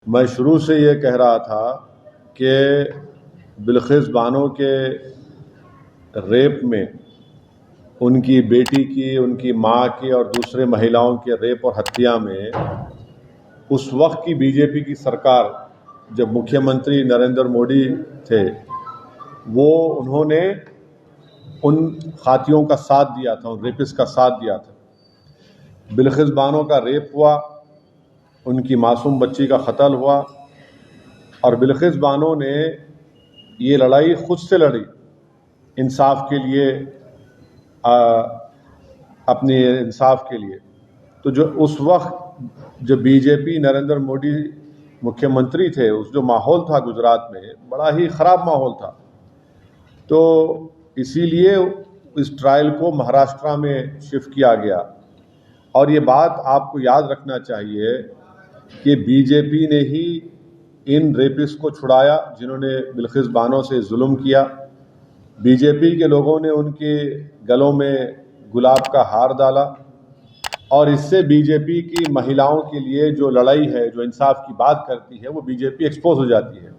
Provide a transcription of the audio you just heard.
मैं शुरू से ये कह रहा था कि बिल्किस बानो के रेप में, उनकी बेटी की, उनकी माँ की और दूसरे महिलाओं के रेप और हत्या में उस वक्त की बीजेपी की सरकार, जब मुख्यमंत्री नरेंद्र मोदी थे, उन्होंने उन खातियों का साथ दिया था, उन रेपिस्ट का साथ दिया था। बिल्किस बानो का रेप हुआ, उनकी मासूम बच्ची का कत्ल हुआ और बिल्किस बानो ने ये लड़ाई खुद से लड़ी इंसाफ के लिए, अपने इंसाफ के लिए। तो जो उस वक्त जो बीजेपी नरेंद्र मोदी मुख्यमंत्री थे, उस जो माहौल था गुजरात में, बड़ा ही ख़राब माहौल था। तो इसीलिए इस ट्रायल को महाराष्ट्र में शिफ्ट किया गया। और ये बात आपको याद रखना चाहिए कि बीजेपी ने ही इन रेपिस्ट को छुड़ाया जिन्होंने बिल्किस बानो से जुल्म किया। बीजेपी के लोगों ने उनके गलों में गुलाब का हार डाला और इससे बीजेपी की महिलाओं के लिए जो लड़ाई है, जो इंसाफ की बात करती है, वो बीजेपी एक्सपोज हो जाती है।